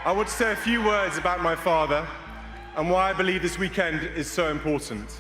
I want to say a few words about my father and why I believe this weekend is so important.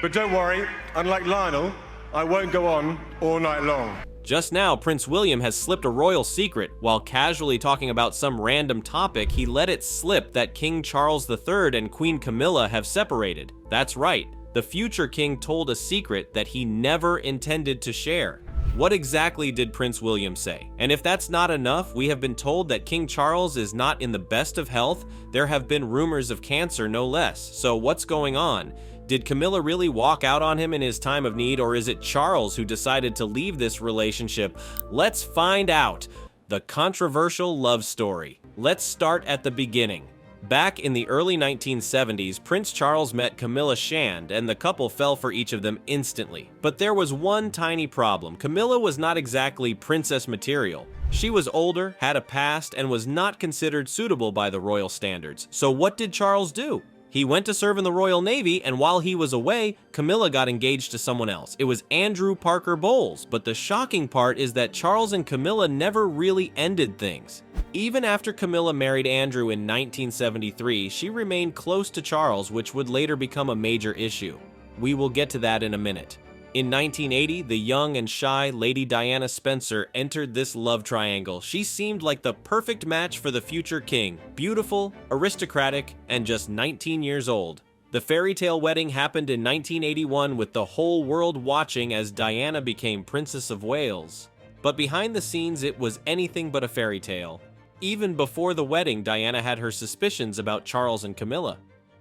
But don't worry, unlike Lionel, I won't go on all night long. Just now, Prince William has slipped a royal secret. While casually talking about some random topic, he let it slip that King Charles III and Queen Camilla have separated. That's right, the future king told a secret that he never intended to share. What exactly did Prince William say? And if that's not enough, we have been told that King Charles is not in the best of health. There have been rumors of cancer, no less. So what's going on? Did Camilla really walk out on him in his time of need, or is it Charles who decided to leave this relationship? Let's find out. The controversial love story. Let's start at the beginning. Back in the early 1970s, Prince Charles met Camilla Shand, and the couple fell for each of them instantly. But there was one tiny problem. Camilla was not exactly princess material. She was older, had a past, and was not considered suitable by the royal standards. So what did Charles do? He went to serve in the Royal Navy, and while he was away, Camilla got engaged to someone else. It was Andrew Parker Bowles, but the shocking part is that Charles and Camilla never really ended things. Even after Camilla married Andrew in 1973, she remained close to Charles, which would later become a major issue. We will get to that in a minute. In 1980, the young and shy Lady Diana Spencer entered this love triangle. She seemed like the perfect match for the future king. Beautiful, aristocratic, and just 19 years old. The fairy tale wedding happened in 1981 with the whole world watching as Diana became Princess of Wales. But behind the scenes, it was anything but a fairy tale. Even before the wedding, Diana had her suspicions about Charles and Camilla.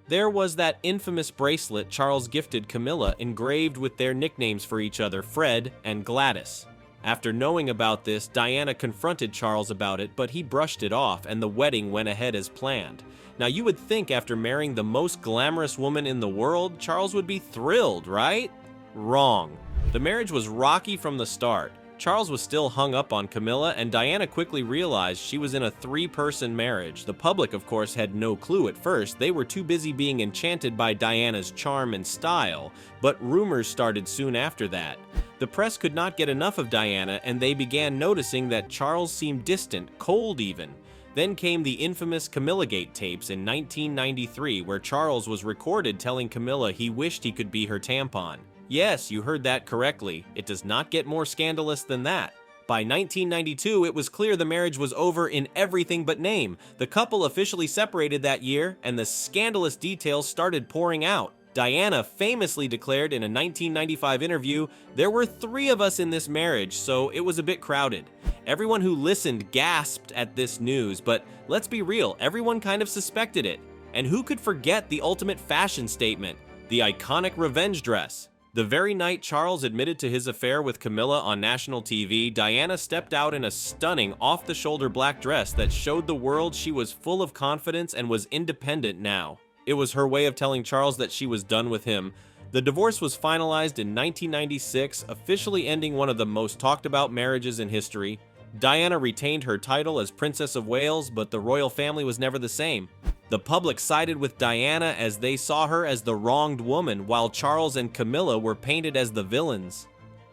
There was that infamous bracelet Charles gifted Camilla, engraved with their nicknames for each other, Fred and Gladys. After knowing about this, Diana confronted Charles about it, but he brushed it off, and the wedding went ahead as planned. Now, you would think after marrying the most glamorous woman in the world, Charles would be thrilled, right? Wrong. The marriage was rocky from the start. Charles was still hung up on Camilla, and Diana quickly realized she was in a three-person marriage. The public, of course, had no clue at first. They were too busy being enchanted by Diana's charm and style, but rumors started soon after that. The press could not get enough of Diana, and they began noticing that Charles seemed distant, cold even. Then came the infamous Camillagate tapes in 1993, where Charles was recorded telling Camilla he wished he could be her tampon. Yes, you heard that correctly. It does not get more scandalous than that. By 1992, it was clear the marriage was over in everything but name. The couple officially separated that year, and the scandalous details started pouring out. Diana famously declared in a 1995 interview, "There were 3 of us in this marriage, so it was a bit crowded." Everyone who listened gasped at this news, but let's be real, everyone kind of suspected it. And who could forget the ultimate fashion statement, the iconic revenge dress? The very night Charles admitted to his affair with Camilla on national TV, Diana stepped out in a stunning off-the-shoulder black dress that showed the world she was full of confidence and was independent now. It was her way of telling Charles that she was done with him. The divorce was finalized in 1996, officially ending one of the most talked about marriages in history. Diana retained her title as Princess of Wales, but the royal family was never the same. The public sided with Diana as they saw her as the wronged woman, while Charles and Camilla were painted as the villains.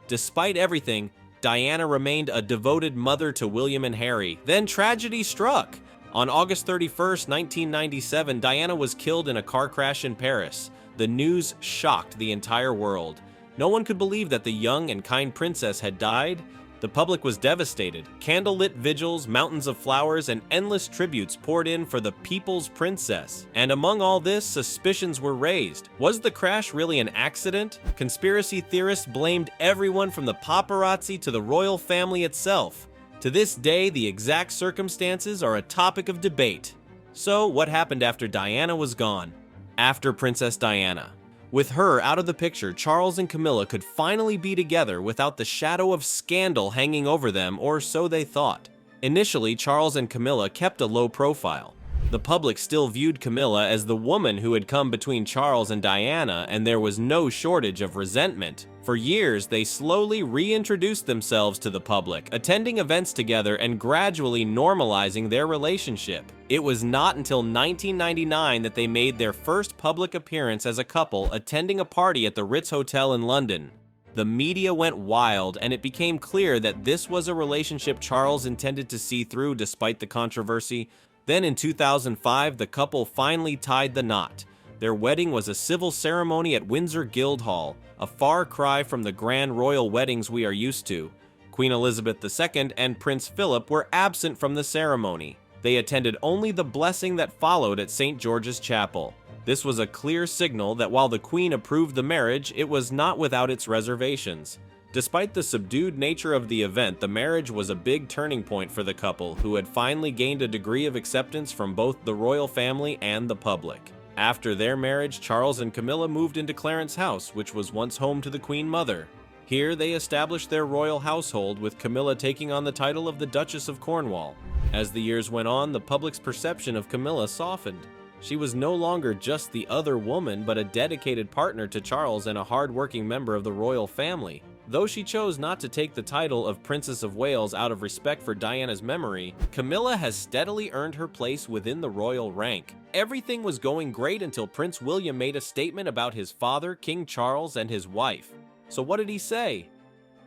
Despite everything, Diana remained a devoted mother to William and Harry. Then tragedy struck. On August 31st, 1997, Diana was killed in a car crash in Paris. The news shocked the entire world. No one could believe that the young and kind princess had died. The public was devastated. Candlelit vigils, mountains of flowers, and endless tributes poured in for the people's princess. And among all this, suspicions were raised. Was the crash really an accident? Conspiracy theorists blamed everyone from the paparazzi to the royal family itself. To this day, the exact circumstances are a topic of debate. So, what happened after Diana was gone? After Princess Diana. With her out of the picture, Charles and Camilla could finally be together without the shadow of scandal hanging over them, or so they thought. Initially, Charles and Camilla kept a low profile. The public still viewed Camilla as the woman who had come between Charles and Diana, and there was no shortage of resentment. For years, they slowly reintroduced themselves to the public, attending events together and gradually normalizing their relationship. It was not until 1999 that they made their first public appearance as a couple, attending a party at the Ritz Hotel in London. The media went wild, and it became clear that this was a relationship Charles intended to see through despite the controversy. Then in 2005, the couple finally tied the knot. Their wedding was a civil ceremony at Windsor Guildhall, a far cry from the grand royal weddings we are used to. Queen Elizabeth II and Prince Philip were absent from the ceremony. They attended only the blessing that followed at St. George's Chapel. This was a clear signal that while the Queen approved the marriage, it was not without its reservations. Despite the subdued nature of the event, the marriage was a big turning point for the couple, who had finally gained a degree of acceptance from both the royal family and the public. After their marriage, Charles and Camilla moved into Clarence House, which was once home to the Queen Mother. Here, they established their royal household, with Camilla taking on the title of the Duchess of Cornwall. As the years went on, the public's perception of Camilla softened. She was no longer just the other woman, but a dedicated partner to Charles and a hard-working member of the royal family. Though she chose not to take the title of Princess of Wales out of respect for Diana's memory, Camilla has steadily earned her place within the royal rank. Everything was going great until Prince William made a statement about his father, King Charles, and his wife. So what did he say?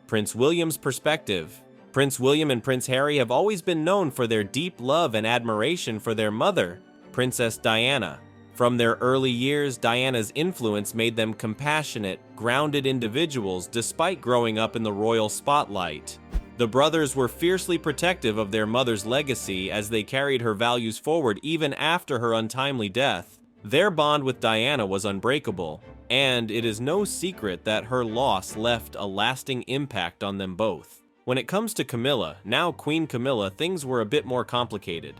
Prince William's perspective. Prince William and Prince Harry have always been known for their deep love and admiration for their mother, Princess Diana. From their early years, Diana's influence made them compassionate, grounded individuals despite growing up in the royal spotlight. The brothers were fiercely protective of their mother's legacy as they carried her values forward even after her untimely death. Their bond with Diana was unbreakable, and it is no secret that her loss left a lasting impact on them both. When it comes to Camilla, now Queen Camilla, things were a bit more complicated.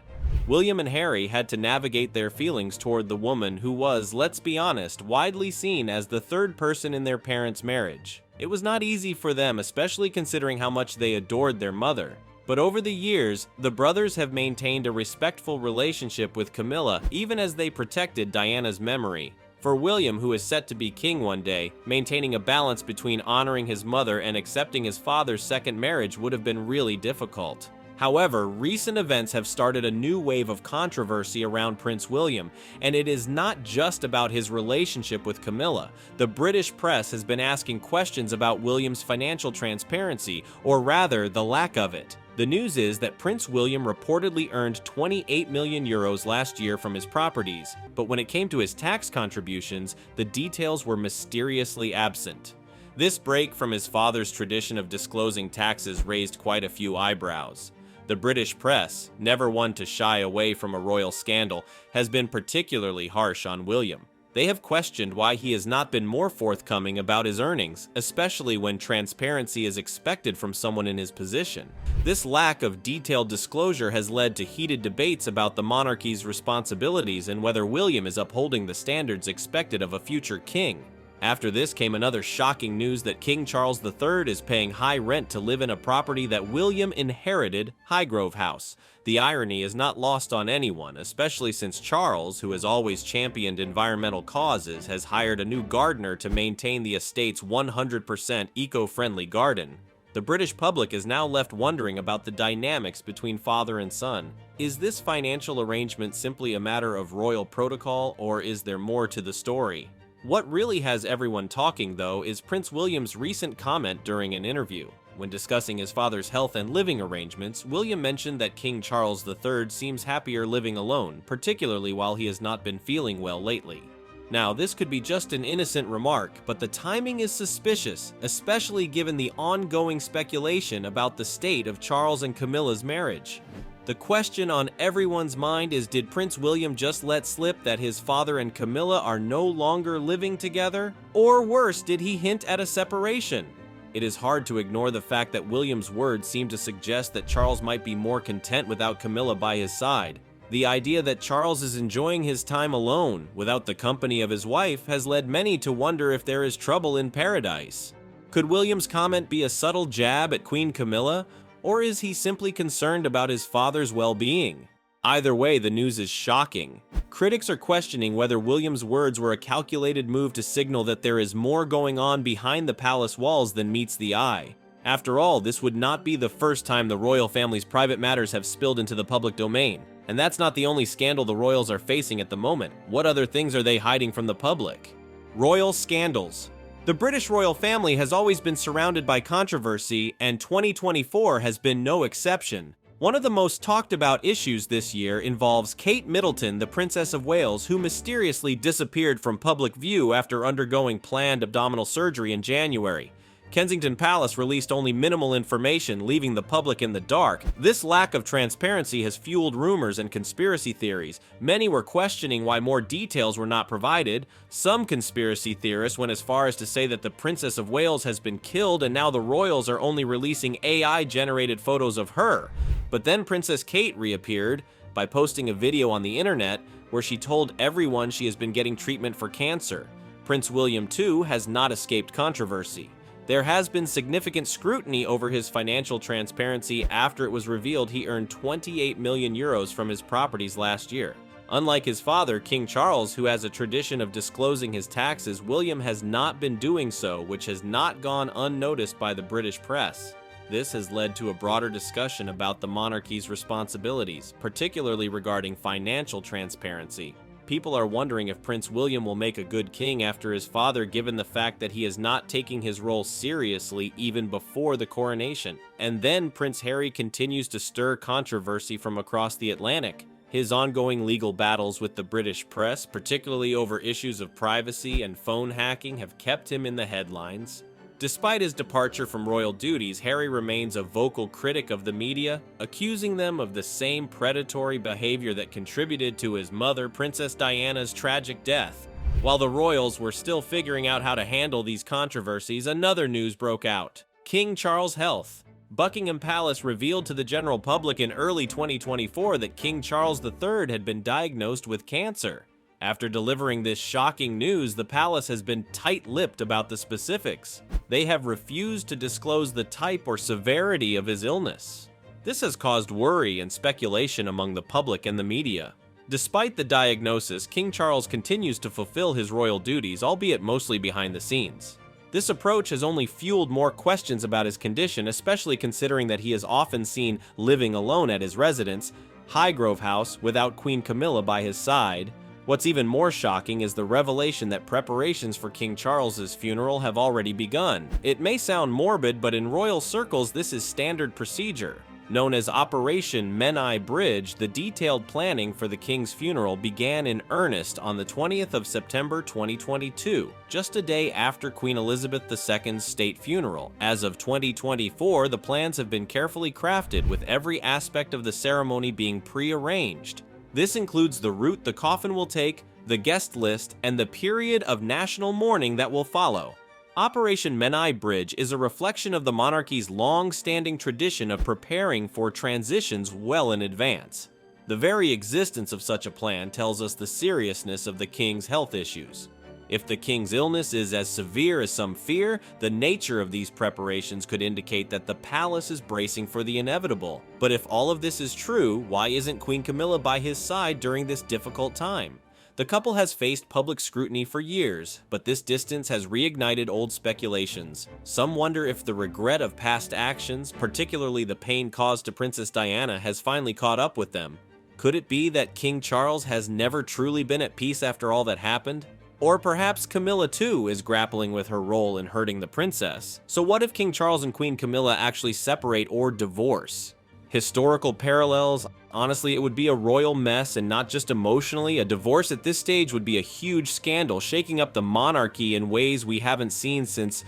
William and Harry had to navigate their feelings toward the woman who was, let's be honest, widely seen as the third person in their parents' marriage. It was not easy for them, especially considering how much they adored their mother. But over the years, the brothers have maintained a respectful relationship with Camilla, even as they protected Diana's memory. For William, who is set to be king one day, maintaining a balance between honoring his mother and accepting his father's second marriage would have been really difficult. However, recent events have started a new wave of controversy around Prince William, and it is not just about his relationship with Camilla. The British press has been asking questions about William's financial transparency, or rather, the lack of it. The news is that Prince William reportedly earned 28 million euros last year from his properties, but when it came to his tax contributions, the details were mysteriously absent. This break from his father's tradition of disclosing taxes raised quite a few eyebrows. The British press, never one to shy away from a royal scandal, has been particularly harsh on William. They have questioned why he has not been more forthcoming about his earnings, especially when transparency is expected from someone in his position. This lack of detailed disclosure has led to heated debates about the monarchy's responsibilities and whether William is upholding the standards expected of a future king. After this came another shocking news that King Charles III is paying high rent to live in a property that William inherited, Highgrove House. The irony is not lost on anyone, especially since Charles, who has always championed environmental causes, has hired a new gardener to maintain the estate's 100% eco-friendly garden. The British public is now left wondering about the dynamics between father and son. Is this financial arrangement simply a matter of royal protocol, or is there more to the story? What really has everyone talking, though, is Prince William's recent comment during an interview. When discussing his father's health and living arrangements, William mentioned that King Charles III seems happier living alone, particularly while he has not been feeling well lately. Now, this could be just an innocent remark, but the timing is suspicious, especially given the ongoing speculation about the state of Charles and Camilla's marriage. The question on everyone's mind is, did Prince William just let slip that his father and Camilla are no longer living together? Or worse, did he hint at a separation? It is hard to ignore the fact that William's words seem to suggest that Charles might be more content without Camilla by his side. The idea that Charles is enjoying his time alone, without the company of his wife, has led many to wonder if there is trouble in paradise. Could William's comment be a subtle jab at Queen Camilla? Or is he simply concerned about his father's well-being? Either way, the news is shocking. Critics are questioning whether William's words were a calculated move to signal that there is more going on behind the palace walls than meets the eye. After all, this would not be the first time the royal family's private matters have spilled into the public domain. And that's not the only scandal the royals are facing at the moment. What other things are they hiding from the public? Royal scandals. The British royal family has always been surrounded by controversy, and 2024 has been no exception. One of the most talked about issues this year involves Kate Middleton, the Princess of Wales, who mysteriously disappeared from public view after undergoing planned abdominal surgery in January. Kensington Palace released only minimal information, leaving the public in the dark. This lack of transparency has fueled rumors and conspiracy theories. Many were questioning why more details were not provided. Some conspiracy theorists went as far as to say that the Princess of Wales has been killed and now the royals are only releasing AI-generated photos of her. But then Princess Kate reappeared by posting a video on the internet where she told everyone she has been getting treatment for cancer. Prince William, too, has not escaped controversy. There has been significant scrutiny over his financial transparency after it was revealed he earned 28 million euros from his properties last year. Unlike his father, King Charles, who has a tradition of disclosing his taxes, William has not been doing so, which has not gone unnoticed by the British press. This has led to a broader discussion about the monarchy's responsibilities, particularly regarding financial transparency. People are wondering if Prince William will make a good king after his father, given the fact that he is not taking his role seriously even before the coronation. And then Prince Harry continues to stir controversy from across the Atlantic. His ongoing legal battles with the British press, particularly over issues of privacy and phone hacking, have kept him in the headlines. Despite his departure from royal duties, Harry remains a vocal critic of the media, accusing them of the same predatory behavior that contributed to his mother, Princess Diana's tragic death. While the royals were still figuring out how to handle these controversies, another news broke out: King Charles' health. Buckingham Palace revealed to the general public in early 2024 that King Charles III had been diagnosed with cancer. After delivering this shocking news, the palace has been tight-lipped about the specifics. They have refused to disclose the type or severity of his illness. This has caused worry and speculation among the public and the media. Despite the diagnosis, King Charles continues to fulfill his royal duties, albeit mostly behind the scenes. This approach has only fueled more questions about his condition, especially considering that he is often seen living alone at his residence, Highgrove House, without Queen Camilla by his side. What's even more shocking is the revelation that preparations for King Charles's funeral have already begun. It may sound morbid, but in royal circles this is standard procedure. Known as Operation Menai Bridge, the detailed planning for the king's funeral began in earnest on the 20th of September 2022, just a day after Queen Elizabeth II's state funeral. As of 2024, the plans have been carefully crafted, with every aspect of the ceremony being pre-arranged. This includes the route the coffin will take, the guest list, and the period of national mourning that will follow. Operation Menai Bridge is a reflection of the monarchy's long-standing tradition of preparing for transitions well in advance. The very existence of such a plan tells us the seriousness of the king's health issues. If the king's illness is as severe as some fear, the nature of these preparations could indicate that the palace is bracing for the inevitable. But if all of this is true, why isn't Queen Camilla by his side during this difficult time? The couple has faced public scrutiny for years, but this distance has reignited old speculations. Some wonder if the regret of past actions, particularly the pain caused to Princess Diana, has finally caught up with them. Could it be that King Charles has never truly been at peace after all that happened? Or perhaps Camilla too is grappling with her role in hurting the princess. So what if King Charles and Queen Camilla actually separate or divorce? Historical parallels? Honestly, it would be a royal mess, and not just emotionally. A divorce at this stage would be a huge scandal, shaking up the monarchy in ways we haven't seen since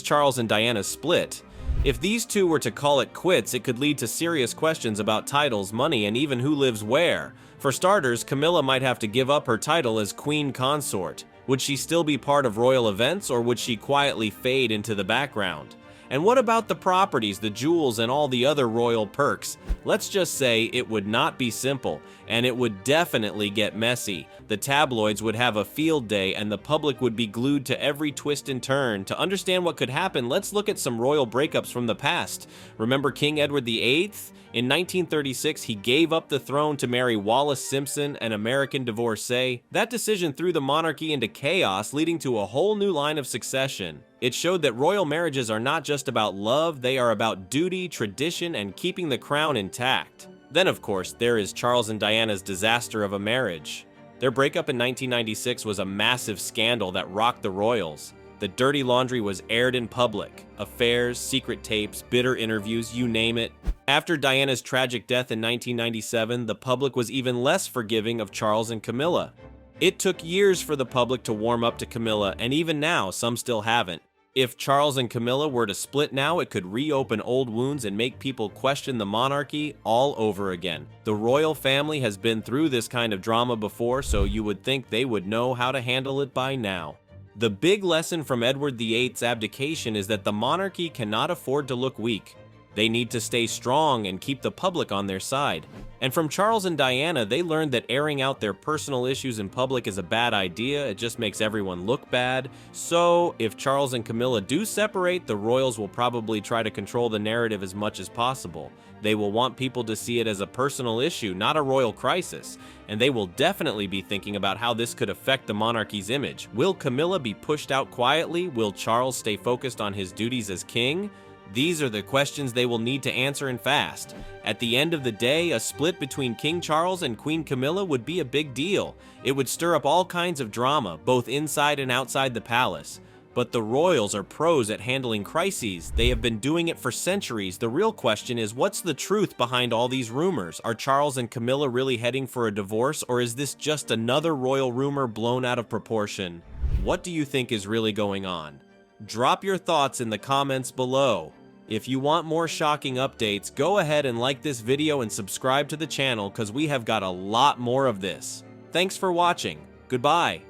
Charles and Diana's split. If these two were to call it quits, it could lead to serious questions about titles, money, and even who lives where. For starters, Camilla might have to give up her title as Queen Consort. Would she still be part of royal events, or would she quietly fade into the background? And what about the properties, the jewels, and all the other royal perks? Let's just say it would not be simple, and it would definitely get messy. The tabloids would have a field day, and the public would be glued to every twist and turn. To understand what could happen, let's look at some royal breakups from the past. Remember King Edward VIII? In 1936, he gave up the throne to marry Wallis Simpson, an American divorcee. That decision threw the monarchy into chaos, leading to a whole new line of succession. It showed that royal marriages are not just about love, they are about duty, tradition, and keeping the crown intact. Then, of course, there is Charles and Diana's disaster of a marriage. Their breakup in 1996 was a massive scandal that rocked the royals. The dirty laundry was aired in public. Affairs, secret tapes, bitter interviews, you name it. After Diana's tragic death in 1997, the public was even less forgiving of Charles and Camilla. It took years for the public to warm up to Camilla, and even now, some still haven't. If Charles and Camilla were to split now, it could reopen old wounds and make people question the monarchy all over again. The royal family has been through this kind of drama before, so you would think they would know how to handle it by now. The big lesson from Edward VIII's abdication is that the monarchy cannot afford to look weak. They need to stay strong and keep the public on their side. And from Charles and Diana, they learned that airing out their personal issues in public is a bad idea. It just makes everyone look bad. So, if Charles and Camilla do separate, the royals will probably try to control the narrative as much as possible. They will want people to see it as a personal issue, not a royal crisis. And they will definitely be thinking about how this could affect the monarchy's image. Will Camilla be pushed out quietly? Will Charles stay focused on his duties as king? These are the questions they will need to answer and fast. At the end of the day, a split between King Charles and Queen Camilla would be a big deal. It would stir up all kinds of drama, both inside and outside the palace. But the royals are pros at handling crises. They have been doing it for centuries. The real question is, what's the truth behind all these rumors? Are Charles and Camilla really heading for a divorce, or is this just another royal rumor blown out of proportion? What do you think is really going on? Drop your thoughts in the comments below. If you want more shocking updates, go ahead and like this video and subscribe to the channel because we have got a lot more of this. Thanks for watching. Goodbye.